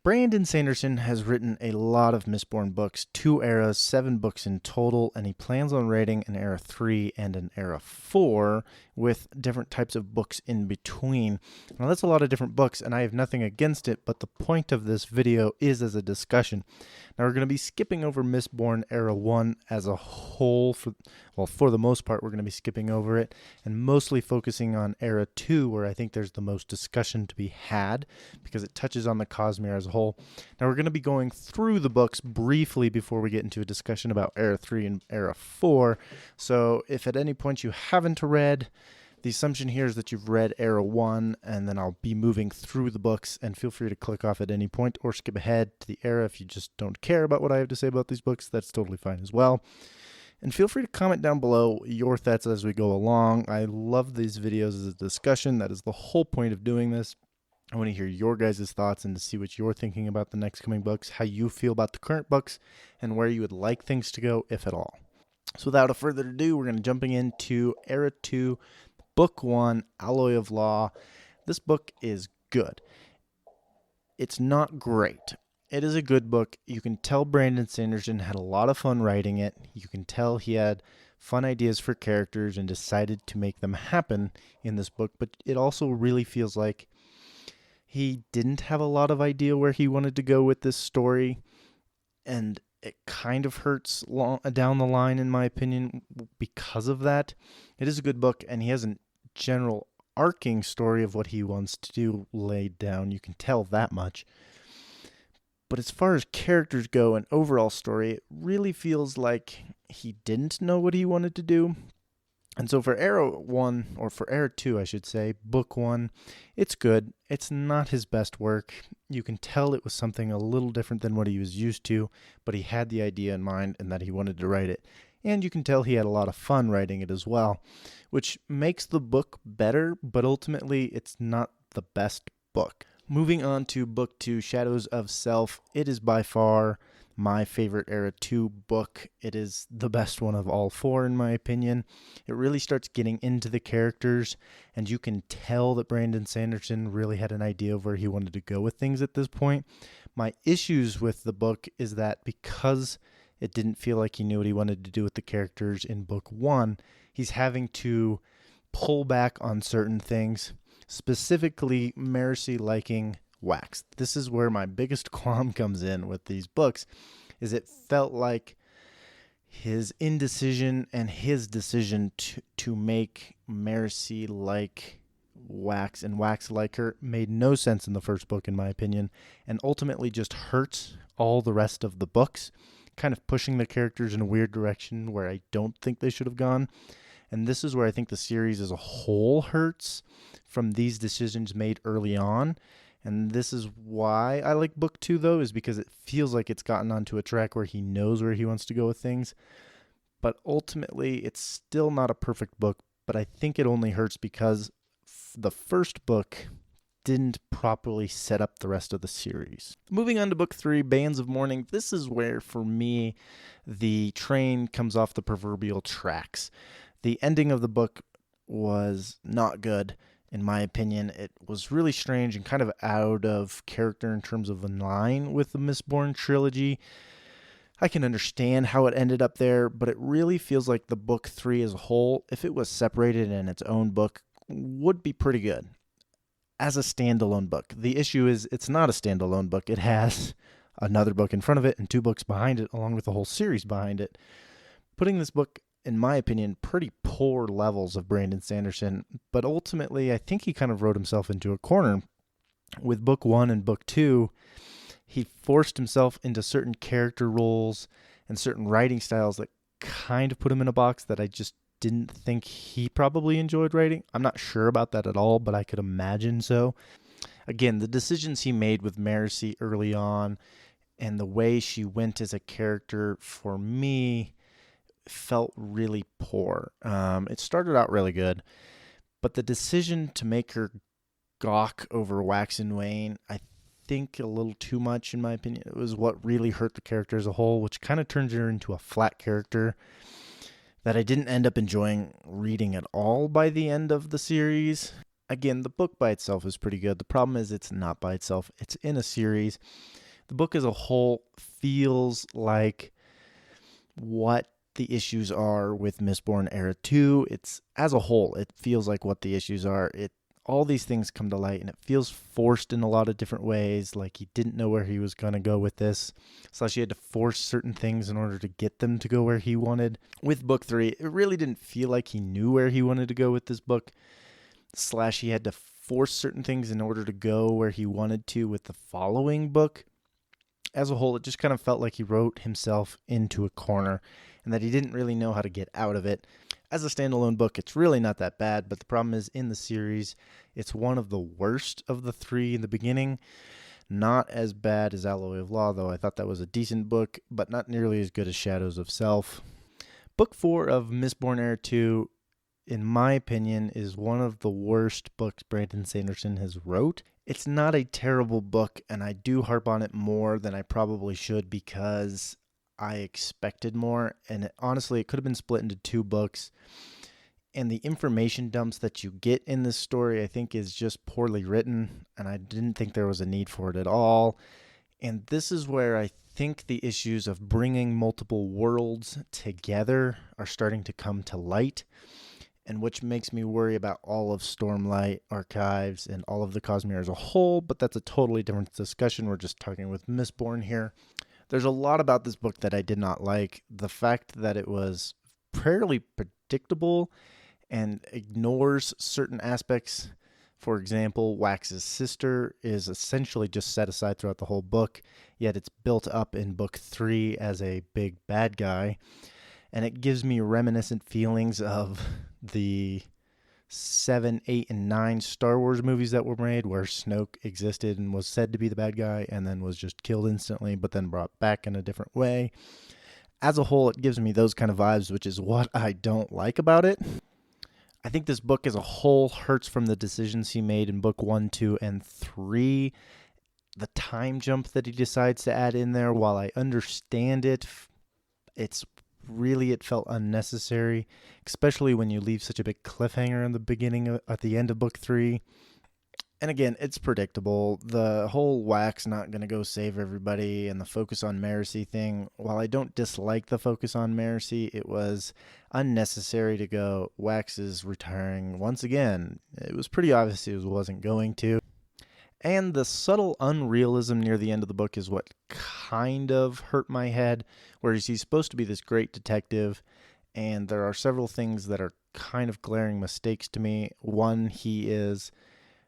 Brandon Sanderson has written a lot of Mistborn books, 2 eras, 7 books in total, and he plans on writing an Era 3 and an Era 4 with different types of books in between. Now that's a lot of different books, and I have nothing against it, but the point of this video is as a discussion. Now we're going to be skipping over Mistborn Era 1 as a whole, for the most part we're going to be skipping over it, and mostly focusing on Era 2, where I think there's the most discussion to be had, because it touches on the Cosmere as a whole. Now we're going to be going through the books briefly before we get into a discussion about Era 3 and Era 4, so if at any point you haven't read, the assumption here is that you've read Era 1, and then I'll be moving through the books, and feel free to click off at any point or skip ahead to the Era if you just don't care about what I have to say about these books. That's totally fine as well. And feel free to comment down below your thoughts as we go along. I love these videos as a discussion. That is the whole point of doing this. I want to hear your guys' thoughts and to see what you're thinking about the next coming books, how you feel about the current books, and where you would like things to go, if at all. So without a further ado, we're going to jumping into Era 2, Book 1, Alloy of Law. This book is good. It's not great. It is a good book. You can tell Brandon Sanderson had a lot of fun writing it. You can tell he had fun ideas for characters and decided to make them happen in this book, but it also really feels like he didn't have a lot of idea where he wanted to go with this story, and it kind of hurts down the line, in my opinion, because of that. It is a good book, and he has a general arcing story of what he wants to do laid down. You can tell that much. But as far as characters go and overall story, it really feels like he didn't know what he wanted to do. And so for Era 1, or for Era 2, I should say, Book 1, it's good. It's not his best work. You can tell it was something a little different than what he was used to, but he had the idea in mind and that he wanted to write it. And you can tell he had a lot of fun writing it as well, which makes the book better, but ultimately it's not the best book. Moving on to Book 2, Shadows of Self, it is by far my favorite Era 2 book. It is the best one of all 4, in my opinion. It really starts getting into the characters, and you can tell that Brandon Sanderson really had an idea of where he wanted to go with things at this point. My issues with the book is that because it didn't feel like he knew what he wanted to do with the characters in Book 1, he's having to pull back on certain things, specifically Mercy liking Wax. This is where my biggest qualm comes in with these books, is it felt like his indecision and his decision to make Mercy like Wax and Wax like her made no sense in the first book, in my opinion, and ultimately just hurts all the rest of the books, kind of pushing the characters in a weird direction where I don't think they should have gone. And this is where I think the series as a whole hurts from these decisions made early on. And this is why I like Book 2, though, is because it feels like it's gotten onto a track where he knows where he wants to go with things. But ultimately, it's still not a perfect book, but I think it only hurts because the first book didn't properly set up the rest of the series. Moving on to Book 3, Bands of Mourning, this is where, for me, the train comes off the proverbial tracks. The ending of the book was not good. In my opinion, it was really strange and kind of out of character in terms of in line with the Mistborn trilogy. I can understand how it ended up there, but it really feels like the Book 3 as a whole, if it was separated in its own book, would be pretty good as a standalone book. The issue is it's not a standalone book. It has another book in front of it and 2 books behind it, along with the whole series behind it, putting this book, in my opinion, pretty poor levels of Brandon Sanderson. But ultimately, I think he kind of wrote himself into a corner. With Book 1 and Book 2, he forced himself into certain character roles and certain writing styles that kind of put him in a box that I just didn't think he probably enjoyed writing. I'm not sure about that at all, but I could imagine so. Again, the decisions he made with Mercy early on and the way she went as a character, for me, felt really poor. It started out really good, but the decision to make her gawk over Wax and Wayne, I think a little too much, in my opinion. It was what really hurt the character as a whole, which kind of turns her into a flat character that I didn't end up enjoying reading at all by the end of the series. Again, the book by itself is pretty good. The problem is it's not by itself. It's in a series. The book as a whole feels like what the issues are with Mistborn Era 2. It's as a whole, it feels like what the issues are. All these things come to light, and it feels forced in a lot of different ways, like he didn't know where he was going to go with this, / he had to force certain things in order to get them to go where he wanted. With book 3, it really didn't feel like he knew where he wanted to go with this book, / he had to force certain things in order to go where he wanted to with the following book. As a whole, it just kind of felt like he wrote himself into a corner and that he didn't really know how to get out of it. As a standalone book, it's really not that bad, but the problem is in the series, it's one of the worst of the 3 in the beginning. Not as bad as Alloy of Law, though I thought that was a decent book, but not nearly as good as Shadows of Self. Book 4 of Mistborn Era 2, in my opinion, is one of the worst books Brandon Sanderson has wrote. It's not a terrible book, and I do harp on it more than I probably should because I expected more, and honestly, it could have been split into 2 books, and the information dumps that you get in this story, I think, is just poorly written, and I didn't think there was a need for it at all, and this is where I think the issues of bringing multiple worlds together are starting to come to light, and which makes me worry about all of Stormlight Archives and all of the Cosmere as a whole, but that's a totally different discussion. We're just talking with Mistborn here. There's a lot about this book that I did not like. The fact that it was fairly predictable and ignores certain aspects. For example, Wax's sister is essentially just set aside throughout the whole book, yet it's built up in book 3 as a big bad guy. And it gives me reminiscent feelings of the 7, 8, and 9 Star Wars movies that were made where Snoke existed and was said to be the bad guy and then was just killed instantly but then brought back in a different way. As a whole, it gives me those kind of vibes, which is what I don't like about it. I think this book as a whole hurts from the decisions he made in book 1, 2, and 3. The time jump that he decides to add in there, while I understand it, it felt unnecessary, especially when you leave such a big cliffhanger in the beginning, at the end of book 3. And again, it's predictable. The whole Wax not going to go save everybody and the focus on Marcy thing, while I don't dislike the focus on Marcy, it was unnecessary to go, Wax is retiring once again. It was pretty obvious he wasn't going to. And the subtle unrealism near the end of the book is what kind of hurt my head, whereas he's supposed to be this great detective, and there are several things that are kind of glaring mistakes to me. One, he is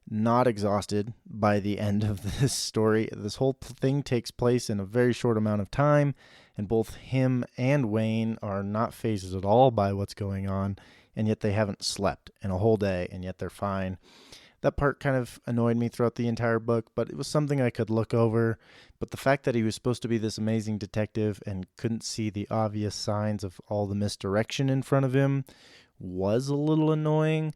not exhausted by the end of this story. This whole thing takes place in a very short amount of time, and both him and Wayne are not fazed at all by what's going on, and yet they haven't slept in a whole day, and yet they're fine. That part kind of annoyed me throughout the entire book, but it was something I could look over. But the fact that he was supposed to be this amazing detective and couldn't see the obvious signs of all the misdirection in front of him was a little annoying,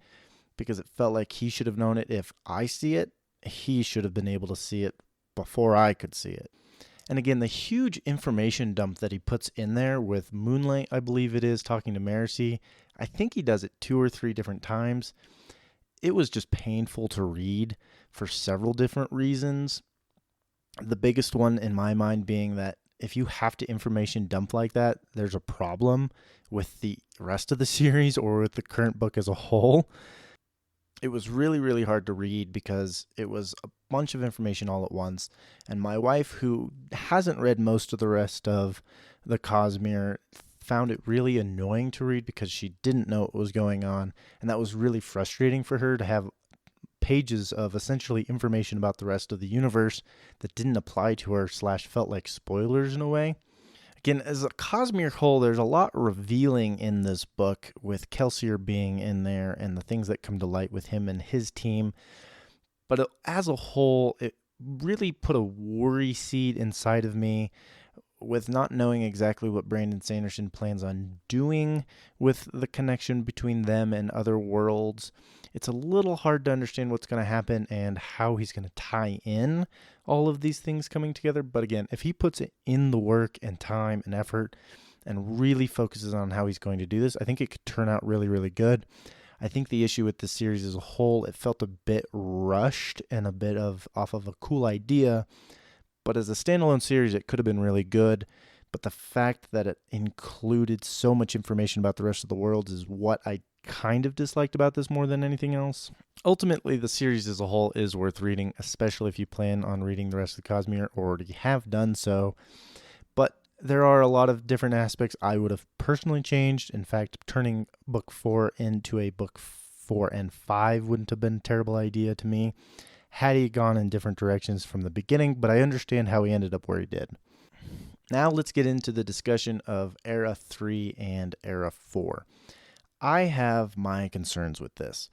because it felt like he should have known it. If I see it, he should have been able to see it before I could see it. And again, the huge information dump that he puts in there with Moonlight, I believe it is, talking to Marcy, I think he does it 2 or 3 different times. It was just painful to read for several different reasons. The biggest one in my mind being that if you have to information dump like that, there's a problem with the rest of the series or with the current book as a whole. It was really, really hard to read because it was a bunch of information all at once. And my wife, who hasn't read most of the rest of the Cosmere, found it really annoying to read because she didn't know what was going on. And that was really frustrating for her to have pages of essentially information about the rest of the universe that didn't apply to her / felt like spoilers in a way. Again, as a Cosmere whole, there's a lot revealing in this book with Kelsier being in there and the things that come to light with him and his team. But as a whole, it really put a worry seed inside of me with not knowing exactly what Brandon Sanderson plans on doing with the connection between them and other worlds. It's a little hard to understand what's going to happen and how he's going to tie in all of these things coming together. But again, if he puts it in the work and time and effort and really focuses on how he's going to do this, I think it could turn out really, really good. I think the issue with this series as a whole, it felt a bit rushed and a bit of off of a cool idea, but as a standalone series, it could have been really good. But the fact that it included so much information about the rest of the worlds is what I kind of disliked about this more than anything else. Ultimately, the series as a whole is worth reading, especially if you plan on reading the rest of the Cosmere or already have done so. But there are a lot of different aspects I would have personally changed. In fact, turning book 4 into a book 4 and 5 wouldn't have been a terrible idea to me had he gone in different directions from the beginning, but I understand how he ended up where he did. Now let's get into the discussion of Era 3 and Era 4. I have my concerns with this.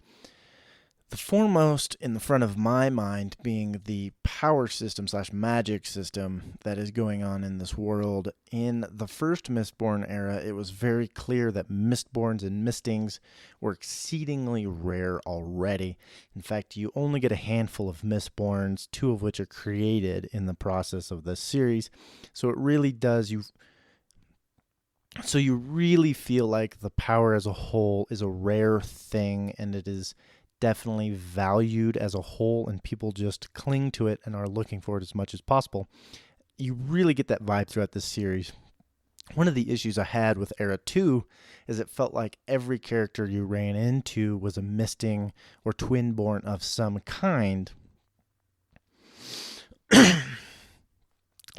The foremost in the front of my mind being the power system / magic system that is going on in this world. In the first Mistborn era, it was very clear that Mistborns and Mistings were exceedingly rare already. In fact, you only get a handful of Mistborns, 2 of which are created in the process of this series. So it really does So you really feel like the power as a whole is a rare thing, and it is definitely valued as a whole, and people just cling to it and are looking for it as much as possible. You really get that vibe throughout this series. One of the issues I had with Era 2 is it felt like every character you ran into was a Misting or Twinborn of some kind.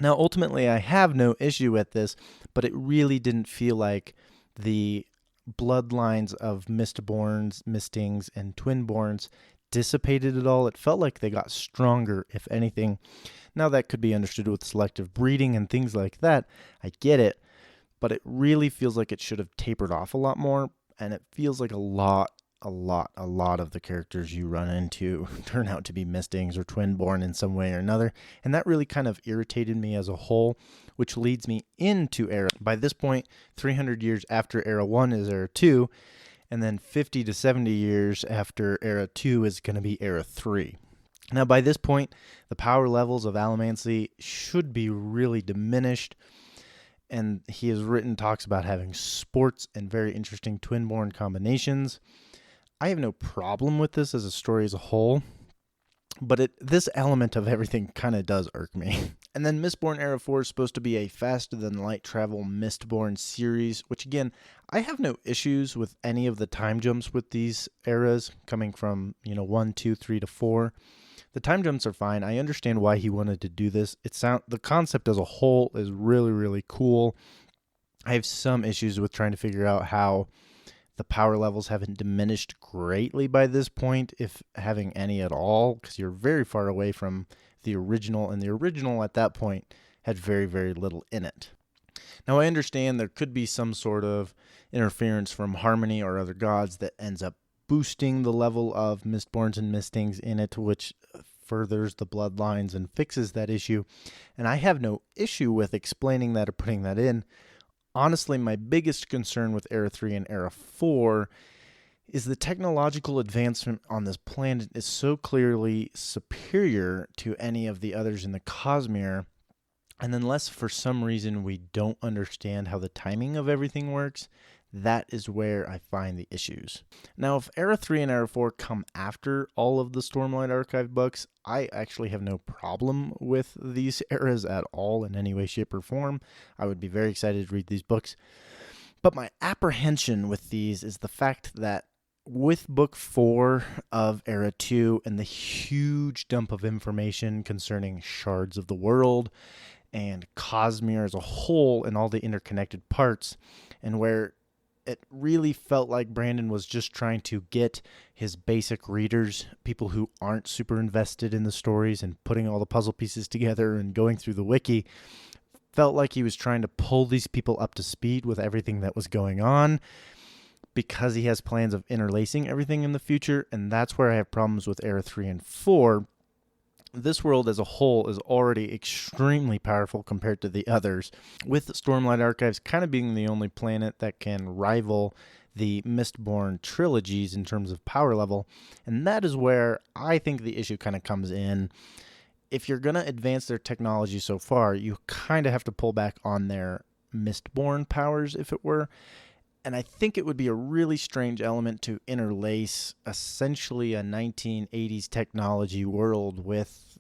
Now, ultimately, I have no issue with this, but it really didn't feel like the bloodlines of Mistborns, Mistings, and Twinborns dissipated at all. It felt like they got stronger, if anything. Now, that could be understood with selective breeding and things like that. I get it, but it really feels like it should have tapered off a lot more, and it feels like a lot of the characters you run into turn out to be Mistings or Twinborn in some way or another, and that really kind of irritated me as a whole, which leads me into Era. By this point, 300 years after Era 1 is Era 2, and then 50 to 70 years after Era 2 is going to be Era 3. Now, by this point, the power levels of Allomancy should be really diminished, and he has written talks about having sports and very interesting Twinborn combinations. I have no problem with this as a story as a whole, but this element of everything kind of does irk me. And then Mistborn Era 4 is supposed to be a faster-than-light travel Mistborn series, which again, I have no issues with any of the time jumps with these eras coming from, 1, 2, 3 to 4. The time jumps are fine. I understand why he wanted to do this. The concept as a whole is really, really cool. I have some issues with trying to figure out how the power levels haven't diminished greatly by this point, if having any at all, because you're very far away from the original, and the original at that point had very, very little in it. Now, I understand there could be some sort of interference from Harmony or other gods that ends up boosting the level of Mistborns and Mistings in it, which furthers the bloodlines and fixes that issue. And I have no issue with explaining that or putting that in. Honestly, my biggest concern with Era 3 and Era 4 is the technological advancement on this planet is so clearly superior to any of the others in the Cosmere, and unless for some reason we don't understand how the timing of everything works, that is where I find the issues. Now, if Era 3 and Era 4 come after all of the Stormlight Archive books, I actually have no problem with these eras at all in any way, shape, or form. I would be very excited to read these books. But my apprehension with these is the fact that with Book 4 of Era 2 and the huge dump of information concerning shards of the world and Cosmere as a whole and all the interconnected parts, and where it really felt like Brandon was just trying to get his basic readers, people who aren't super invested in the stories and putting all the puzzle pieces together and going through the wiki, felt like he was trying to pull these people up to speed with everything that was going on because he has plans of interlacing everything in the future, and that's where I have problems with Era 3 and 4. This world as a whole is already extremely powerful compared to the others, with Stormlight Archives kind of being the only planet that can rival the Mistborn trilogies in terms of power level, and that is where I think the issue kind of comes in. If you're going to advance their technology so far, you kind of have to pull back on their Mistborn powers, if it were, And I think it would be a really strange element to interlace essentially a 1980s technology world with,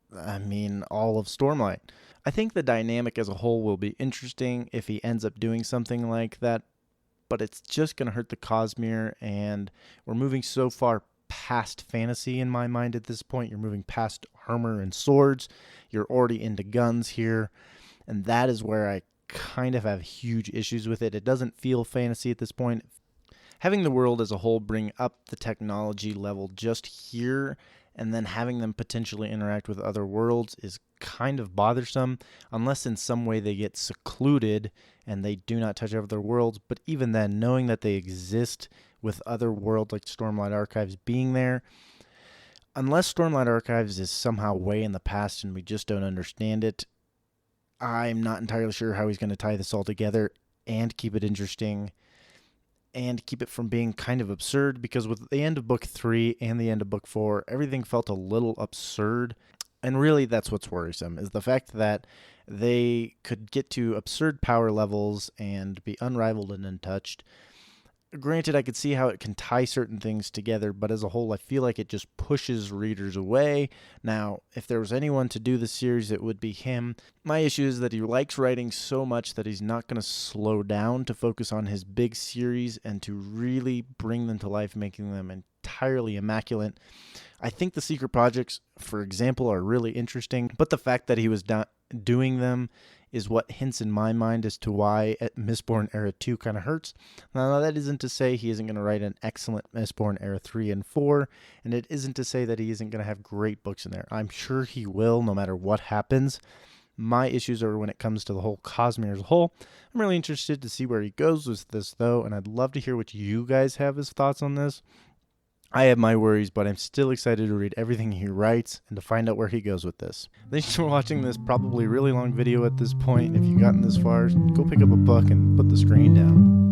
all of Stormlight. I think the dynamic as a whole will be interesting if he ends up doing something like that, but it's just going to hurt the Cosmere, and we're moving so far past fantasy in my mind at this point. You're moving past armor and swords. You're already into guns here, and that is where I kind of have huge issues with it. It doesn't feel fantasy at this point. Having the world as a whole bring up the technology level just here and then having them potentially interact with other worlds is kind of bothersome, unless in some way they get secluded and they do not touch other worlds. But even then, knowing that they exist with other worlds like Stormlight Archives being there, unless Stormlight Archives is somehow way in the past and we just don't understand it, I'm not entirely sure how he's going to tie this all together and keep it interesting and keep it from being kind of absurd, because with the end of book 3 and the end of book 4, everything felt a little absurd. And really, that's what's worrisome, is the fact that they could get to absurd power levels and be unrivaled and untouched. Granted, I could see how it can tie certain things together, but as a whole, I feel like it just pushes readers away. Now, if there was anyone to do the series, it would be him. My issue is that he likes writing so much that he's not going to slow down to focus on his big series and to really bring them to life, making them entirely immaculate. I think the secret projects, for example, are really interesting, but the fact that he was not doing them is what hints in my mind as to why Mistborn Era 2 kind of hurts. Now, that isn't to say he isn't going to write an excellent Mistborn Era 3 and 4, and it isn't to say that he isn't going to have great books in there. I'm sure he will, no matter what happens. My issues are when it comes to the whole Cosmere as a whole. I'm really interested to see where he goes with this, though, and I'd love to hear what you guys have as thoughts on this. I have my worries, but I'm still excited to read everything he writes and to find out where he goes with this. Thanks for watching this probably really long video at this point. If you've gotten this far, go pick up a book and put the screen down.